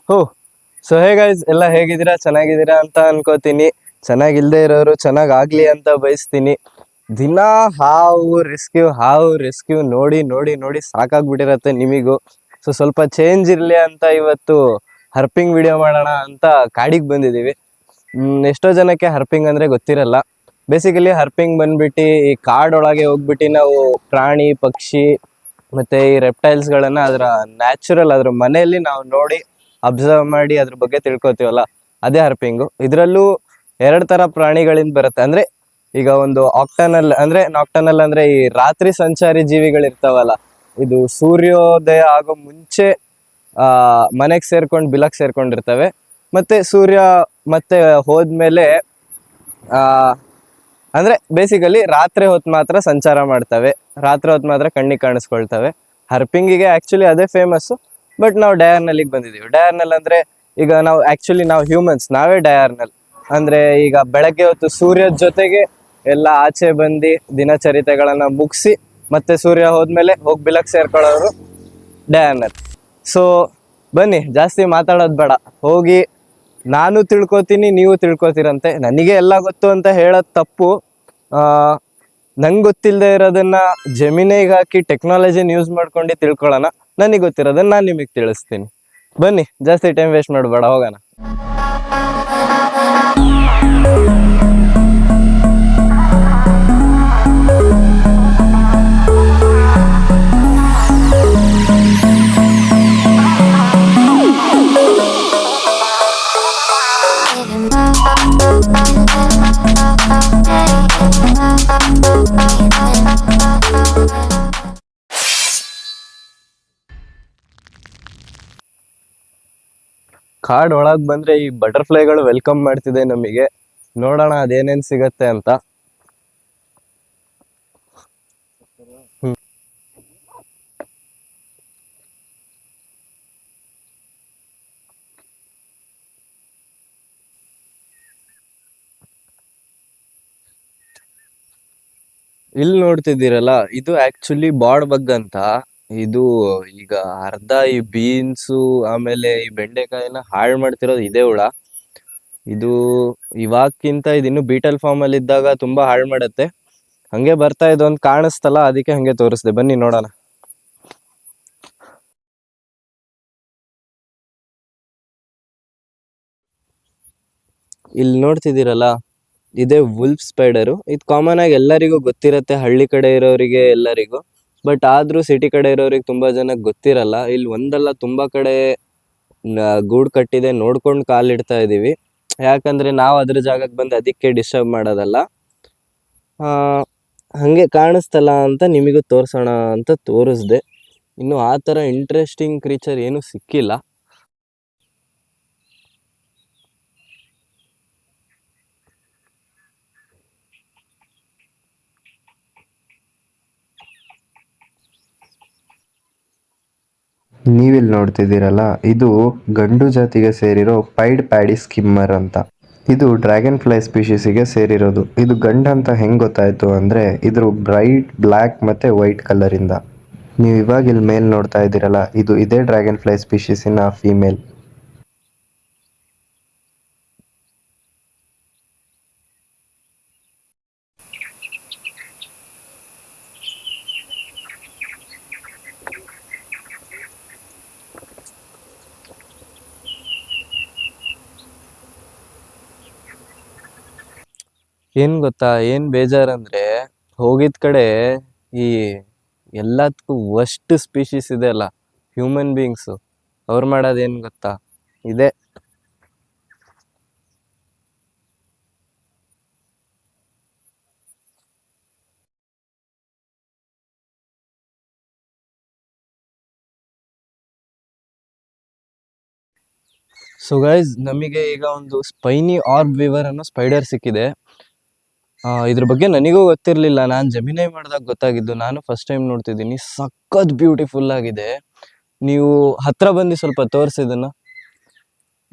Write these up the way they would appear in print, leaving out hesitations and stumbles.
ಹೋ so hey guys, ಎಲ್ಲ ಹೇಗಿದ್ದೀರಾ? ಚೆನ್ನಾಗಿದ್ದೀರಾ ಅಂತ ಅನ್ಕೋತೀನಿ. ಚೆನ್ನಾಗಿಲ್ದೇ ಇರೋರು ಚೆನ್ನಾಗಾಗ್ಲಿ ಅಂತ ಬಯಸ್ತೀನಿ. ದಿನ ಹಾವು ರೆಸ್ಕ್ಯೂ ನೋಡಿ ನೋಡಿ ನೋಡಿ ಸಾಕಾಗ್ಬಿಟ್ಟಿರತ್ತೆ ನಿಮಿಗೂ. ಸೊ ಸ್ವಲ್ಪ ಚೇಂಜ್ ಇರ್ಲಿ ಅಂತ ಇವತ್ತು ಹರ್ಪಿಂಗ್ ವಿಡಿಯೋ ಮಾಡೋಣ ಅಂತ ಕಾಡಿಗೆ ಬಂದಿದ್ದೀವಿ. ಎಷ್ಟೋ ಜನಕ್ಕೆ ಹರ್ಪಿಂಗ್ ಅಂದ್ರೆ ಗೊತ್ತಿರಲ್ಲ. ಬೇಸಿಕಲಿ ಹರ್ಪಿಂಗ್ ಬಂದ್ಬಿಟ್ಟು ಈ ಕಾಡೊಳಗೆ ಹೋಗ್ಬಿಟ್ಟು ನಾವು ಪ್ರಾಣಿ ಪಕ್ಷಿ ಮತ್ತೆ ಈ ರೆಪ್ಟೈಲ್ಸ್ ಗಳನ್ನ ಅದ್ರ ಮನೆಯಲ್ಲಿ ನಾವು ನೋಡಿ ಅಬ್ಸರ್ವ್ ಮಾಡಿ ಅದ್ರ ಬಗ್ಗೆ ತಿಳ್ಕೊತೀವಲ್ಲ, ಅದೇ ಹರ್ಪಿಂಗು. ಇದರಲ್ಲೂ ಎರಡ್ ತರ ಪ್ರಾಣಿಗಳಿಂದ ಬರುತ್ತೆ. ಅಂದ್ರೆ ಈಗ ಒಂದು ನಾಕ್ಟನಲ್ ಅಂದ್ರೆ ಈ ರಾತ್ರಿ ಸಂಚಾರಿ ಜೀವಿಗಳಿರ್ತಾವಲ್ಲ, ಇದು ಸೂರ್ಯೋದಯ ಆಗೋ ಮುಂಚೆ ಮನೆಗ್ ಸೇರ್ಕೊಂಡು ಬಿಲಕ್ ಸೇರ್ಕೊಂಡಿರ್ತವೆ. ಮತ್ತೆ ಸೂರ್ಯ ಮತ್ತೆ ಹೋದ್ಮೇಲೆ ಆ ಅಂದ್ರೆ ಬೇಸಿಕಲಿ ರಾತ್ರಿ ಹೊತ್ತು ಮಾತ್ರ ಸಂಚಾರ ಮಾಡ್ತವೆ, ರಾತ್ರಿ ಹೊತ್ತು ಮಾತ್ರ ಕಣ್ಣಿಗೆ ಕಾಣಿಸ್ಕೊಳ್ತವೆ. ಹರ್ಪಿಂಗಿಗೆ ಆಕ್ಚುಲಿ ಅದೇ ಫೇಮಸ್. ಬಟ್ ನಾವು ಡಯಾರ್ನಲ್ಲಿಗೆ ಬಂದಿದ್ದೀವಿ. ಡಯಾರ್ನಲ್ ಅಂದ್ರೆ ಈಗ ನಾವು ಹ್ಯೂಮನ್ಸ್, ನಾವೇ ಡಯಾರ್ನಲ್. ಅಂದ್ರೆ ಈಗ ಬೆಳಗ್ಗೆ ಹೊತ್ತು ಸೂರ್ಯದ ಜೊತೆಗೆ ಎಲ್ಲ ಆಚೆ ಬಂದು ದಿನಚರಿತೆಗಳನ್ನ ಮುಗಿಸಿ ಮತ್ತೆ ಸೂರ್ಯ ಹೋದ್ಮೇಲೆ ಹೋಗಿ ಬಿಲಕ್ ಸೇರ್ಕೊಳ್ಳೋರು ಡಯಾರ್ನಲ್. ಸೊ ಬನ್ನಿ, ಜಾಸ್ತಿ ಮಾತಾಡೋದು ಬೇಡ, ಹೋಗಿ ನಾನು ತಿಳ್ಕೊತೀನಿ, ನೀವು ತಿಳ್ಕೊತೀರಂತೆ. ನನಗೆ ಎಲ್ಲ ಗೊತ್ತು ಅಂತ ಹೇಳೋದು ತಪ್ಪು. ನಂಗೆ ಗೊತ್ತಿಲ್ಲದೆ ಇರೋದನ್ನ ಜಮೀನಿಗೆ ಹಾಕಿ ಟೆಕ್ನಾಲಜಿನ ಯೂಸ್ ಮಾಡ್ಕೊಂಡು ತಿಳ್ಕೊಳ್ಳೋಣ. ನನಗೆ ಗೊತ್ತಿರೋದನ್ನ ನಾನು ನಿಮಗೆ ತಿಳಿಸ್ತೀನಿ. ಬನ್ನಿ, ಜಾಸ್ತಿ ಟೈಮ್ ವೇಸ್ಟ್ ಮಾಡಬೇಡ, ಹೋಗೋಣ. ಕಾಡ್ ಒಳಗ್ ಬಂದ್ರೆ ಈ ಬಟರ್ಫ್ಲೈಗಳು ವೆಲ್ಕಮ್ ಮಾಡ್ತಿದೆ ನಮಗೆ. ನೋಡೋಣ ಅದೇನೇನ್ ಸಿಗತ್ತೆ ಅಂತ. ಇಲ್ಲಿ ನೋಡ್ತಿದ್ದೀರಲ್ಲ, ಇದು ಆಕ್ಚುಲಿ ಬಾಡ್ ಬಗ್ ಅಂತ. ಇದು ಈಗ ಅರ್ಧ ಈ ಬೀನ್ಸು ಆಮೇಲೆ ಈ ಬೆಂಡೆಕಾಯಿನ ಹಾಳು ಮಾಡ್ತಿರೋದು ಇದೇ ಹುಳ. ಇದು ಇವಾಗ್ಕಿಂತ ಇದಿನ್ನು ಬೀಟಲ್ ಫಾರ್ಮ್ ಅಲ್ಲಿ ಇದ್ದಾಗ ತುಂಬಾ ಹಾಳು ಮಾಡತ್ತೆ. ಹಂಗೆ ಬರ್ತಾ ಇದೊಂದು ಕಾಣಿಸ್ತಲ್ಲ, ಅದಕ್ಕೆ ಹಂಗೆ ತೋರಿಸ್ದೆ. ಬನ್ನಿ ನೋಡೋಣ. ಇಲ್ಲಿ ನೋಡ್ತಿದ್ದೀರಲ್ಲ, ಇದೇ ವುಲ್ಫ್ ಸ್ಪೈಡರು. ಇದು ಕಾಮನ್ ಆಗಿ ಎಲ್ಲರಿಗೂ ಗೊತ್ತಿರತ್ತೆ, ಹಳ್ಳಿ ಕಡೆ ಇರೋರಿಗೆ ಎಲ್ಲರಿಗೂ. ಬಟ್ ಆದ್ರೂ ಸಿಟಿ ಕಡೆ ಇರೋರಿಗೆ ತುಂಬಾ ಜನಕ್ಕೆ ಗೊತ್ತಿರಲ್ಲ. ಇಲ್ಲಿ ಒಂದಲ್ಲ ತುಂಬಾ ಕಡೆ ಗೂಡು ಕಟ್ಟಿದೆ, ನೋಡ್ಕೊಂಡು ಕಾಲಿಡ್ತಾ ಇದೀವಿ. ಯಾಕಂದ್ರೆ ನಾವು ಅದ್ರ ಜಾಗಕ್ಕೆ ಬಂದು ಅದಕ್ಕೆ ಡಿಸ್ಟರ್ಬ್ ಮಾಡೋದಲ್ಲ. ಹಂಗೆ ಕಾಣಿಸ್ತಲ್ಲ ಅಂತ ನಿಮಗೂ ತೋರ್ಸೋಣ ಅಂತ ತೋರಿಸ್ದೆ. ಇನ್ನು ಆ ಥರ ಇಂಟ್ರೆಸ್ಟಿಂಗ್ ಕ್ರೀಚರ್ ಏನು ಸಿಕ್ಕಿಲ್ಲ. ನೀವಿಲ್ಲಿ ನೋಡ್ತಿದ್ದೀರಲ್ಲ, ಇದು ಗಂಡು ಜಾತಿಗೆ ಸೇರಿರೋ ಪೈಡ್ ಪ್ಯಾಡಿ ಸ್ಕಿಮ್ಮರ್ ಅಂತ. ಇದು ಡ್ರ್ಯಾಗನ್ ಫ್ಲೈ ಸ್ಪೀಶೀಸಿಗೆ ಸೇರಿರೋದು. ಇದು ಗಂಡು ಅಂತ ಹೆಂಗೆ ಗೊತ್ತಾಯ್ತು ಅಂದರೆ, ಇದ್ರ ಬ್ರೈಟ್ ಬ್ಲ್ಯಾಕ್ ಮತ್ತು ವೈಟ್ ಕಲರಿಂದ. ನೀವು ಇವಾಗ ಇಲ್ಲಿ ಮೇಲ್ ನೋಡ್ತಾ ಇದ್ದೀರಲ್ಲ, ಇದು ಇದೇ ಡ್ರ್ಯಾಗನ್ ಫ್ಲೈ ಸ್ಪೀಶೀಸಿನ ಫೀಮೇಲ್. ಏನ್ ಗೊತ್ತಾ, ಏನ್ ಬೇಜಾರಂದ್ರೆ ಹೋಗಿದ್ ಕಡೆ ಈ ಎಲ್ಲದಕ್ಕೂ ವರ್ಸ್ಟ್ ಸ್ಪೀಶೀಸ್ ಇದೆ ಅಲ್ಲ, ಹ್ಯೂಮನ್ ಬೀಯಿಂಗ್ಸ್. ಅವ್ರು ಮಾಡೋದು ಏನ್ ಗೊತ್ತಾ, ಇದೆ. ಸೊ ಗೈಸ್, ನಮಗೆ ಈಗ ಒಂದು ಸ್ಪೈನಿ ಆರ್ಬ್ ವಿವರ್ ಅನ್ನೋ ಸ್ಪೈಡರ್ ಸಿಕ್ಕಿದೆ. ಇದ್ರ ಬಗ್ಗೆ ನನಗೂ ಗೊತ್ತಿರಲಿಲ್ಲ. ನಾನು ಜಮಿನೈ ಮಾಡಿದಾಗ ಗೊತ್ತಾಗಿದ್ದು. ನಾನು ಫಸ್ಟ್ ಟೈಮ್ ನೋಡ್ತಿದ್ದೀನಿ. ಸಖತ್ ಬ್ಯೂಟಿಫುಲ್ ಆಗಿದೆ. ನೀವು ಹತ್ರ ಬಂದು ಸ್ವಲ್ಪ ತೋರಿಸಿದನ್ನ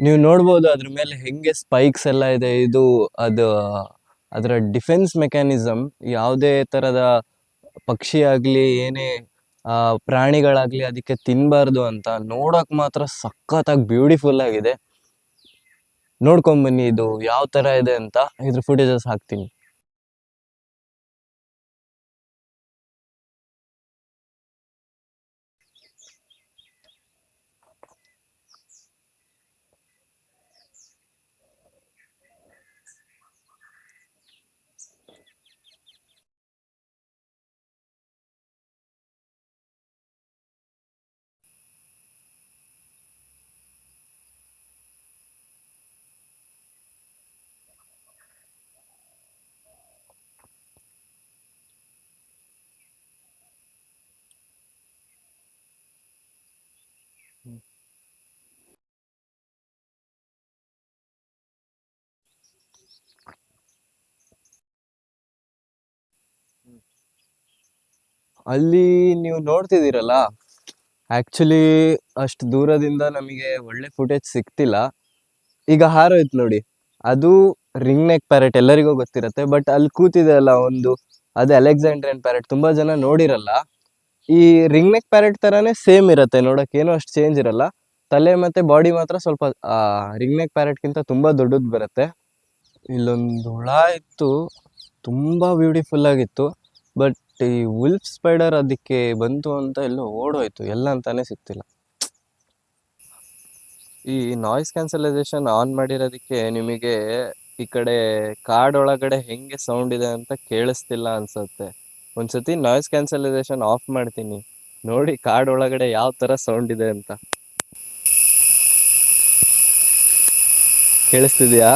ನೀವು ನೋಡ್ಬೋದು. ಅದ್ರ ಮೇಲೆ ಹೆಂಗೆ ಸ್ಪೈಕ್ಸ್ ಎಲ್ಲ ಇದೆ. ಇದು ಅದರ ಡಿಫೆನ್ಸ್ ಮೆಕ್ಯಾನಿಸಮ್. ಯಾವುದೇ ತರದ ಪಕ್ಷಿ ಆಗ್ಲಿ ಏನೇ ಪ್ರಾಣಿಗಳಾಗ್ಲಿ ಅದಕ್ಕೆ ತಿನ್ಬಾರ್ದು ಅಂತ. ನೋಡಕ್ ಮಾತ್ರ ಸಖತ್ತಾಗಿ ಬ್ಯೂಟಿಫುಲ್ ಆಗಿದೆ. ನೋಡ್ಕೊಂಬನ್ನಿ ಇದು ಯಾವ ತರ ಇದೆ ಅಂತ, ಇದ್ರ ಫುಟೇಜಸ್ ಹಾಕ್ತೀನಿ. ಅಲ್ಲಿ ನೀವು ನೋಡ್ತಿದ್ದೀರಲ್ಲ, ಆಕ್ಚುಲಿ ಅಷ್ಟು ದೂರದಿಂದ ನಮಗೆ ಒಳ್ಳೆ ಫುಟೇಜ್ ಸಿಕ್ತಿಲ್ಲ. ಈಗ ಹಾರೋಯ್ತು ನೋಡಿ, ಅದು ರಿಂಗ್ ನೆಕ್ ಪ್ಯಾರೆಟ್, ಎಲ್ಲರಿಗೂ ಗೊತ್ತಿರತ್ತೆ. ಬಟ್ ಅಲ್ಲಿ ಕೂತಿದೆ ಅಲ್ಲ ಒಂದು, ಅದು ಅಲೆಕ್ಸಾಂಡ್ರಿಯನ್ ಪ್ಯಾರೆಟ್. ತುಂಬಾ ಜನ ನೋಡಿರಲ್ಲ. ಈ ರಿಂಗ್ ನೆಕ್ ಪ್ಯಾರೆಟ್ ತರಾನೇ ಸೇಮ್ ಇರತ್ತೆ, ನೋಡಕ್ ಏನು ಅಷ್ಟು ಚೇಂಜ್ ಇರಲ್ಲ. ತಲೆ ಮತ್ತೆ ಬಾಡಿ ಮಾತ್ರ ಸ್ವಲ್ಪ ರಿಂಗ್ ನೆಕ್ ಪ್ಯಾರೆಟ್ಗಿಂತ ತುಂಬಾ ದೊಡ್ಡದು ಬರುತ್ತೆ. ಇಲ್ಲೊಂದು ಹುಳ ಇತ್ತು, ತುಂಬಾ ಬ್ಯೂಟಿಫುಲ್ ಆಗಿತ್ತು. ಬಟ್ ಈ ವುಲ್ಫ್ ಸ್ಪೈಡರ್ ಅದಕ್ಕೆ ಬಂತು ಅಂತ ಎಲ್ಲೋ ಓಡೋಯ್ತು, ಎಲ್ಲ ಅಂತಾನೆ ಸಿಗ್ತಿಲ್ಲ. ಈ ನಾಯ್ಸ್ ಕ್ಯಾನ್ಸಲೈಸೇಷನ್ ಆನ್ ಮಾಡಿರೋದಕ್ಕೆ ನಿಮಗೆ ಈ ಕಡೆ ಕಾಡೊಳಗಡೆ ಹೆಂಗೆ ಸೌಂಡ್ ಇದೆ ಅಂತ ಕೇಳಿಸ್ತಿಲ್ಲ ಅನ್ಸುತ್ತೆ. ಒಂದ್ಸತಿ ನಾಯ್ಸ್ ಕ್ಯಾನ್ಸಲೈಸೇಷನ್ ಆಫ್ ಮಾಡ್ತೀನಿ, ನೋಡಿ ಕಾಡೊಳಗಡೆ ಯಾವ ತರ ಸೌಂಡ್ ಇದೆ ಅಂತ. ಕೇಳಿಸ್ತಿದ್ಯಾ?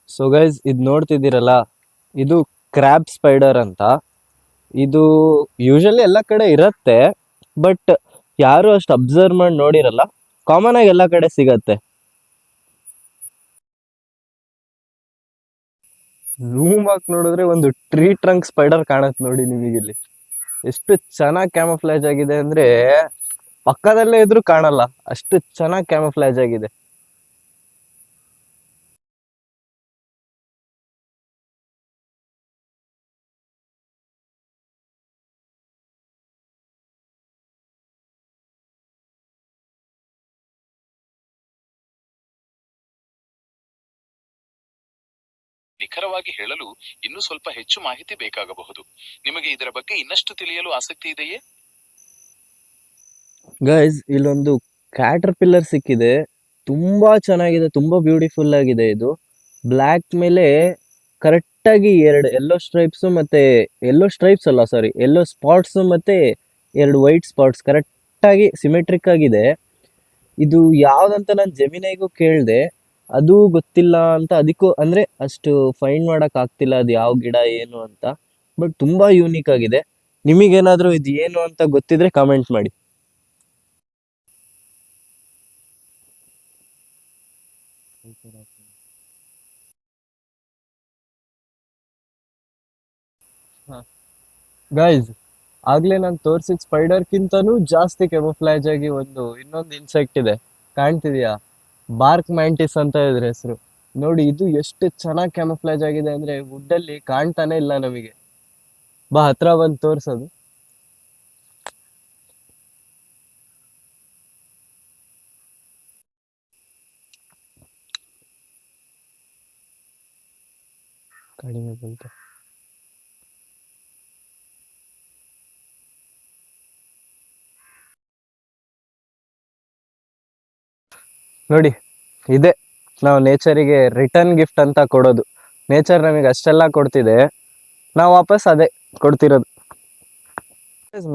ಸೊ ಗೈಸ್, ಇದು ನೋಡ್ತಿದ್ದೀರಲ್ಲ, ಇದು ಕ್ರ್ಯಾಬ್ ಸ್ಪೈಡರ್ ಅಂತ. ಇದು ಯೂಶಲಿ ಎಲ್ಲ ಕಡೆ ಇರತ್ತೆ, ಬಟ್ ಯಾರು ಅಷ್ಟು ಅಬ್ಸರ್ವ್ ಮಾಡಿ ನೋಡಿರಲ್ಲ. ಕಾಮನ್ ಆಗಿ ಎಲ್ಲ ಕಡೆ ಸಿಗತ್ತೆ. ಝೂಮ್ ಹಾಕಿ ನೋಡಿದ್ರೆ ಒಂದು ಟ್ರೀ ಟ್ರಂಕ್ ಸ್ಪೈಡರ್ ಕಾಣತ್ ನೋಡಿ ನಿಮಗೆ ಇಲ್ಲಿ. ಎಷ್ಟು ಚೆನ್ನಾಗಿ ಕ್ಯಾಮಫ್ಲಾಜ್ ಆಗಿದೆ ಅಂದ್ರೆ ಪಕ್ಕದಲ್ಲೇ ಇದ್ರೂ ಕಾಣಲ್ಲ, ಅಷ್ಟು ಚೆನ್ನಾಗಿ ಕ್ಯಾಮಫ್ಲಾಜ್ ಆಗಿದೆ. ನಿಖರವಾಗಿ ಹೇಳಲು ಇನ್ನೂ ಸ್ವಲ್ಪ ಹೆಚ್ಚು ಮಾಹಿತಿ ಬೇಕಾಗಬಹುದು. ನಿಮಗೆ ಇದರ ಬಗ್ಗೆ ಇನ್ನಷ್ಟು ತಿಳಿಯಲು ಆಸಕ್ತಿ ಇದೆಯೇ? ಗೈಸ್, ಇಲ್ಲೊಂದು ಕ್ಯಾಟರ್ ಪಿಲ್ಲರ್ ಸಿಕ್ಕಿದೆ, ತುಂಬಾ ಚೆನ್ನಾಗಿದೆ, ತುಂಬಾ ಬ್ಯೂಟಿಫುಲ್ ಆಗಿದೆ. ಇದು ಬ್ಲ್ಯಾಕ್ ಮೇಲೆ ಕರೆಕ್ಟ್ ಆಗಿ ಎರಡು ಯೆಲ್ಲೋ ಸ್ಟ್ರೈಪ್ಸ್ ಮತ್ತೆ ಯೆಲ್ಲೋ ಸ್ಟ್ರೈಪ್ಸ್ ಅಲ್ಲ, ಸಾರಿ, ಯೆಲ್ಲೋ ಸ್ಪಾಟ್ಸ್ ಮತ್ತೆ ಎರಡು ವೈಟ್ ಸ್ಪಾಟ್ಸ್ ಕರೆಕ್ಟ್ ಆಗಿ ಸಿಮೆಟ್ರಿಕ್ ಆಗಿದೆ. ಇದು ಯಾವ್ದಂತ ನಾನು ಜೆಮಿನೈಗೂ ಕೇಳಿದೆ, ಅದು ಗೊತ್ತಿಲ್ಲ ಅಂತ. ಅದಕ್ಕೂ ಅಂದ್ರೆ ಅಷ್ಟು ಫೈಂಡ್ ಮಾಡಕ್ ಆಗ್ತಿಲ್ಲ ಅದು ಯಾವ ಗಿಡ ಏನು ಅಂತ. ಬಟ್ ತುಂಬಾ ಯೂನಿಕ್ ಆಗಿದೆ. ನಿಮಗೇನಾದ್ರೂ ಇದು ಏನು ಅಂತ ಗೊತ್ತಿದ್ರೆ ಕಾಮೆಂಟ್ ಮಾಡಿ. ಗೈಸ್, ಆಗ್ಲೇ ನಾನು ತೋರಿಸಿದ ಸ್ಪೈಡರ್ಗಿಂತನೂ ಜಾಸ್ತಿ ಕೆಮೋಫ್ಲಾಜ್ ಆಗಿ ಇನ್ನೊಂದು ಇನ್ಸೆಕ್ಟ್ ಇದೆ, ಕಾಣ್ತಿದ್ಯಾ? ಬಾರ್ಕ್ ಮ್ಯಾಂಟಿಸ್ ಅಂತ ಇದ್ರ ಹೆಸರು. ನೋಡಿ ಇದು ಎಷ್ಟು ಚೆನ್ನಾಗಿ ಕ್ಯಾಮೋಫ್ಲಾಜ್ ಆಗಿದೆ ಅಂದ್ರೆ ವುಡ್ ಅಲ್ಲಿ ಕಾಣ್ತಾನೆ ಇಲ್ಲ ನಮಗೆ. ಬಾ ಹತ್ರ ಬಂದು ತೋರ್ಸೋದು. ಕಡಿಮೆ ಬಂತು. ನೋಡಿ, ಇದೆ ನಾವು ನೇಚರಿಗೆ ರಿಟರ್ನ್ ಗಿಫ್ಟ್ ಅಂತ ಕೊಡೋದು. ನೇಚರ್ ನಮಗೆ ಅಷ್ಟೆಲ್ಲ ಕೊಡ್ತಿದೆ, ನಾವು ವಾಪಸ್ ಅದೇ ಕೊಡ್ತಿರೋದು.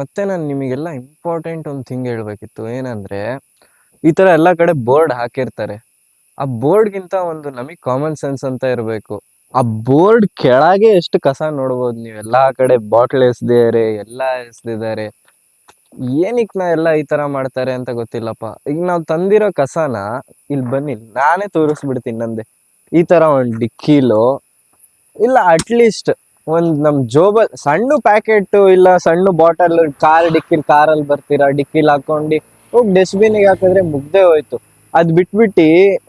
ಮತ್ತೆ ನಾನು ನಿಮಗೆಲ್ಲ ಇಂಪಾರ್ಟೆಂಟ್ ಒಂದು ಥಿಂಗ್ ಹೇಳ್ಬೇಕಿತ್ತು. ಏನಂದ್ರೆ, ಈ ತರ ಎಲ್ಲ ಕಡೆ ಬೋರ್ಡ್ ಹಾಕಿರ್ತಾರೆ. ಆ ಬೋರ್ಡ್ಗಿಂತ ಒಂದು ನಮಗೆ ಕಾಮನ್ ಸೆನ್ಸ್ ಅಂತ ಇರಬೇಕು. ಆ ಬೋರ್ಡ್ ಕೆಳಗೆ ಎಷ್ಟು ಕಸ ನೋಡ್ಬೋದು ನೀವು. ಎಲ್ಲಾ ಕಡೆ ಬಾಟ್ಲ್ ಎಸ್ದಿದ್ದಾರೆ, ಎಲ್ಲ ಎಸ್ದಿದ್ದಾರೆ. ಏನಕ್ ಎಲ್ಲ ಈ ತರ ಮಾಡ್ತಾರೆ ಅಂತ ಗೊತ್ತಿಲ್ಲಪ್ಪ. ಈಗ ನಾವು ತಂದಿರೋ ಕಸನ ಇಲ್ಲಿ ಬನ್ನಿ, ನಾನೇ ತೋರಿಸ್ಬಿಡ್ತೀನಿ ನಂದೆ. ಈ ತರ ಒಂದು ಡಿಕ್ಕಿಲೋ ಇಲ್ಲ ಅಟ್ಲೀಸ್ಟ್ ನಮ್ ಜೋಬಲ್ ಸಣ್ಣ ಪ್ಯಾಕೆಟ್ ಇಲ್ಲ ಸಣ್ಣ ಬಾಟಲ್ ಕಾರಲ್ಲಿ ಬರ್ತೀರಾ ಡಿಕ್ಕಿಲ್ ಹಾಕೊಂಡು ಹೋಗಿ ಡಸ್ಟ್ಬಿನ್ಗೆ ಹಾಕಿದ್ರೆ ಮುಗ್ದೇ ಹೋಯ್ತು. ಅದ್ ಬಿಟ್ಬಿಟ್ಟು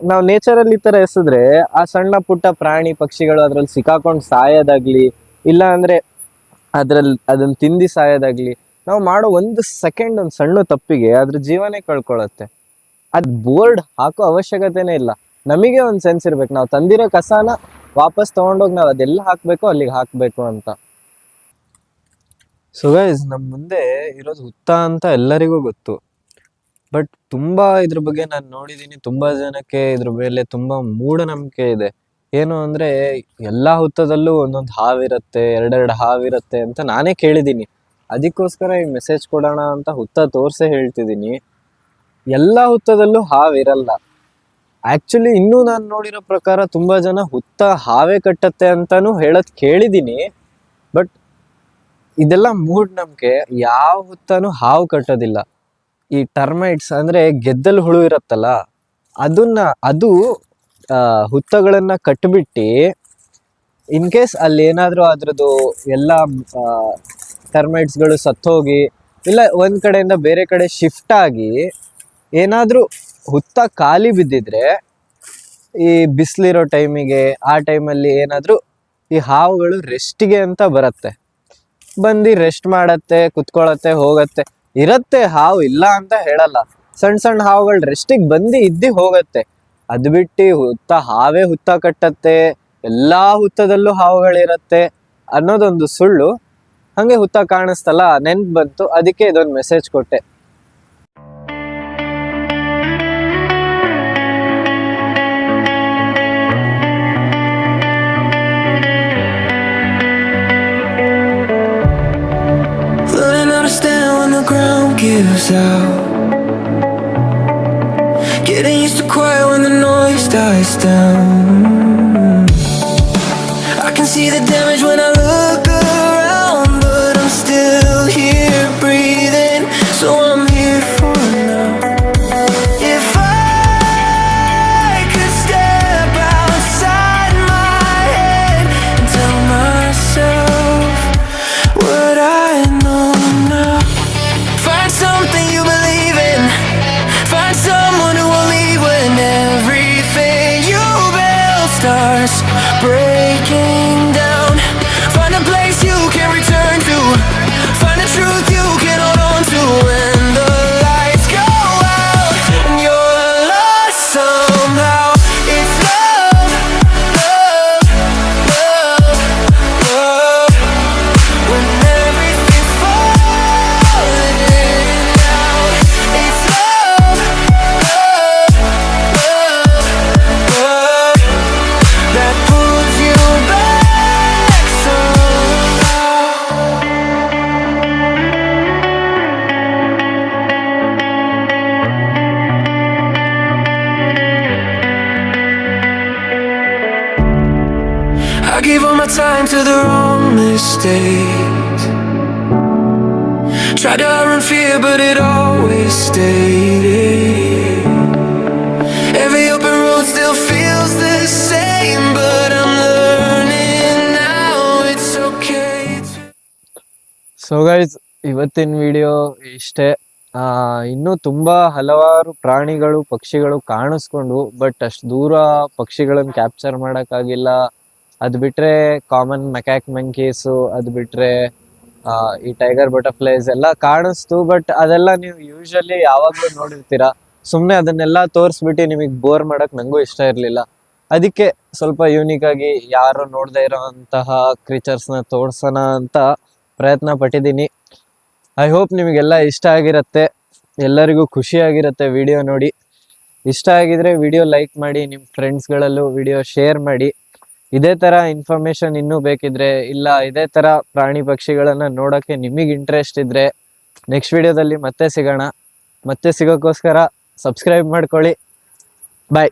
ನಾವ್ ನೇಚರಲ್ಲಿ ಈ ತರ ಎಸೆದ್ರೆ ಆ ಸಣ್ಣ ಪುಟ್ಟ ಪ್ರಾಣಿ ಪಕ್ಷಿಗಳು ಅದ್ರಲ್ಲಿ ಸಿಕ್ಕಾಕೊಂಡ್ ಸಾಯೋದಾಗ್ಲಿ ಇಲ್ಲ ಅಂದ್ರೆ ಅದನ್ನ ತಿಂದಿ ಸಾಯೋದಾಗ್ಲಿ, ನಾವು ಮಾಡೋ ಒಂದು ಸೆಕೆಂಡ್ ಒಂದು ಸಣ್ಣ ತಪ್ಪಿಗೆ ಅದ್ರ ಜೀವನೇ ಕಳ್ಕೊಳತ್ತೆ. ಅದ್ ಬೋರ್ಡ್ ಹಾಕೋ ಅವಶ್ಯಕತೆನೇ ಇಲ್ಲ. ನಮಗೆ ಒಂದ್ ಸೆನ್ಸ್ ಇರ್ಬೇಕು, ನಾವು ತಂದಿರೋ ಕಸಾನ ವಾಪಸ್ ತಗೊಂಡೋಗಿ ನಾವ್ ಅದೆಲ್ಲ ಹಾಕ್ಬೇಕು ಅಲ್ಲಿಗೆ ಹಾಕ್ಬೇಕು ಅಂತ. ಸೊ ಗೈಸ್, ನಮ್ ಮುಂದೆ ಇರೋದು ಹುತ್ತ ಅಂತ ಎಲ್ಲರಿಗೂ ಗೊತ್ತು. ಬಟ್ ತುಂಬಾ ಇದ್ರ ಬಗ್ಗೆ ನಾನು ನೋಡಿದೀನಿ, ತುಂಬಾ ಜನಕ್ಕೆ ಇದ್ರ ಮೇಲೆ ತುಂಬಾ ಮೂಢನಂಬಿಕೆ ಇದೆ. ಏನು ಅಂದ್ರೆ ಎಲ್ಲಾ ಹುತ್ತದಲ್ಲೂ ಒಂದೊಂದು ಹಾವಿರತ್ತೆ, ಎರಡೆರಡು ಹಾವಿರತ್ತೆ ಅಂತ ನಾನೇ ಕೇಳಿದೀನಿ. ಅದಕ್ಕೋಸ್ಕರ ಈ ಮೆಸೇಜ್ ಕೊಡೋಣ ಅಂತ ಹುತ್ತ ತೋರ್ಸೇ ಹೇಳ್ತಿದೀನಿ. ಎಲ್ಲಾ ಹುತ್ತದಲ್ಲೂ ಹಾವಿರಲ್ಲ. ಆಕ್ಚುಲಿ ಇನ್ನೂ ನಾನು ನೋಡಿರೋ ಪ್ರಕಾರ ತುಂಬಾ ಜನ ಹುತ್ತ ಹಾವೇ ಕಟ್ಟತ್ತೆ ಅಂತಾನು ಹೇಳದ್ ಕೇಳಿದೀನಿ. ಬಟ್ ಇದೆಲ್ಲ ಮೂಢನಂಬಿಕೆ. ಯಾವ ಹುತ್ತನೂ ಹಾವು ಕಟ್ಟೋದಿಲ್ಲ. ಈ ಟರ್ಮೈಟ್ಸ್ ಅಂದ್ರೆ ಗೆದ್ದಲು ಹುಳು ಇರತ್ತಲ್ಲ, ಅದು ಹುತ್ತಗಳನ್ನ ಕಟ್ಬಿಟ್ಟು ಇನ್ ಕೇಸ್ ಅಲ್ಲಿ ಏನಾದ್ರೂ ಅದ್ರದ್ದು ಎಲ್ಲ ಟರ್ಮೈಟ್ಸ್ಗಳು ಸತ್ತೋಗಿ ಇಲ್ಲ ಒಂದ್ ಕಡೆಯಿಂದ ಬೇರೆ ಕಡೆ ಶಿಫ್ಟ್ ಆಗಿ ಏನಾದ್ರೂ ಹುತ್ತ ಖಾಲಿ ಬಿದ್ದಿದ್ರೆ, ಈ ಬಿಸಿಲಿರೋ ಟೈಮಿಗೆ ಆ ಟೈಮಲ್ಲಿ ಏನಾದ್ರೂ ಈ ಹಾವುಗಳು ರೆಸ್ಟಿಗೆ ಅಂತ ಬರತ್ತೆ. ಬಂದು ರೆಸ್ಟ್ ಮಾಡತ್ತೆ, ಕುತ್ಕೊಳತ್ತೆ, ಹೋಗತ್ತೆ. ಇರತ್ತೆ ಹಾವು, ಇಲ್ಲ ಅಂತ ಹೇಳಲ್ಲ. ಸಣ್ಣ ಸಣ್ಣ ಹಾವುಗಳು ರೆಸ್ಟಿಗೆ ಬಂದು ಇದ್ದಿ ಹೋಗತ್ತೆ. ಅದ್ ಬಿಟ್ಟು ಹಾವೇ ಹುತ್ತ ಕಟ್ಟತ್ತೆ, ಎಲ್ಲಾ ಹುತ್ತದಲ್ಲೂ ಹಾವುಗಳಿರತ್ತೆ ಅನ್ನೋದೊಂದು ಸುಳ್ಳು. ಹಂಗೆ ಹುತ್ತ ಕಾಣಿಸ್ತಲ್ಲ, ನೆನ್ಪು ಬಂತು, ಅದಕ್ಕೆ ಇದೊಂದು ಮೆಸೇಜ್ ಕೊಟ್ಟೆ. Gives out, getting used to quiet when the noise dies down. I can see the damage when I look around, but I'm still here breathing, so I'm here for now. If I could step outside my head and tell myself what I know now. Find something you believe in. Find someone who will leave when everything you built starts breaking down. Find a place you can return to. Find a truth you can hold on to. When the lights go out and you're lost somehow, it's love, love, love, love. When everything's falling out, it's love, love, love, love that pulls you back somehow. I gave all my time to the wrong mistakes. Tried to outrun fear, but it always stayed. Every open road still feels the same, but I'm learning now it's okay to. So guys, ಇವತ್ತಿನ video ಇಷ್ಟೇ. ಇನ್ನೂ ತುಂಬಾ ಹಲವಾರು ಪ್ರಾಣಿಗಳು ಪಕ್ಷಿಗಳು ಕಾಣಿಸ್ಕೊಂಡು, but ಅಷ್ಟು ದೂರ ಪಕ್ಷಿಗಳನ್ನ ಕ್ಯಾಪ್ಚರ್ ಮಾಡೋಕ್ಕಾಗಿಲ್ಲ. ಅದು ಬಿಟ್ರೆ ಕಾಮನ್ ಮೆಕ್ಯಾಕ್ ಮಂಕೀಸು, ಅದು ಬಿಟ್ರೆ ಈ ಟೈಗರ್ ಬಟರ್ಫ್ಲೈಸ್ ಎಲ್ಲ ಕಾಣಿಸ್ತು. ಬಟ್ ಅದೆಲ್ಲ ನೀವು ಯೂಶಲಿ ಯಾವಾಗಲೂ ನೋಡಿರ್ತೀರಾ. ಸುಮ್ಮನೆ ಅದನ್ನೆಲ್ಲ ತೋರಿಸ್ಬಿಟ್ಟು ನಿಮಗೆ ಬೋರ್ ಮಾಡಕ್ ನಂಗೂ ಇಷ್ಟ ಇರಲಿಲ್ಲ. ಅದಕ್ಕೆ ಸ್ವಲ್ಪ ಯೂನಿಕ್ ಆಗಿ ಯಾರು ನೋಡದೇ ಇರೋಂತಹ ಕ್ರೀಚರ್ಸ್ನ ತೋರ್ಸೋಣ ಅಂತ ಪ್ರಯತ್ನ ಪಟ್ಟಿದ್ದೀನಿ. ಐ ಹೋಪ್ ನಿಮಗೆಲ್ಲ ಇಷ್ಟ ಆಗಿರುತ್ತೆ, ಎಲ್ಲರಿಗೂ ಖುಷಿಯಾಗಿರುತ್ತೆ ವಿಡಿಯೋ ನೋಡಿ. ಇಷ್ಟ ಆಗಿದ್ರೆ ವಿಡಿಯೋ ಲೈಕ್ ಮಾಡಿ, ನಿಮ್ಮ ಫ್ರೆಂಡ್ಸ್ಗಳಲ್ಲೂ ವಿಡಿಯೋ ಶೇರ್ ಮಾಡಿ. ಇದೇ ಥರ ಇನ್ಫಾರ್ಮೇಷನ್ ಇನ್ನೂ ಬೇಕಿದ್ರೆ, ಇಲ್ಲ ಇದೇ ಥರ ಪ್ರಾಣಿ ಪಕ್ಷಿಗಳನ್ನು ನೋಡೋಕ್ಕೆ ನಿಮಗೆ ಇಂಟ್ರೆಸ್ಟ್ ಇದ್ದರೆ ನೆಕ್ಸ್ಟ್ ವಿಡಿಯೋದಲ್ಲಿ ಮತ್ತೆ ಸಿಗೋಣ. ಮತ್ತೆ ಸಿಗೋಕ್ಕೋಸ್ಕರ ಸಬ್ಸ್ಕ್ರೈಬ್ ಮಾಡ್ಕೊಳ್ಳಿ. ಬಾಯ್.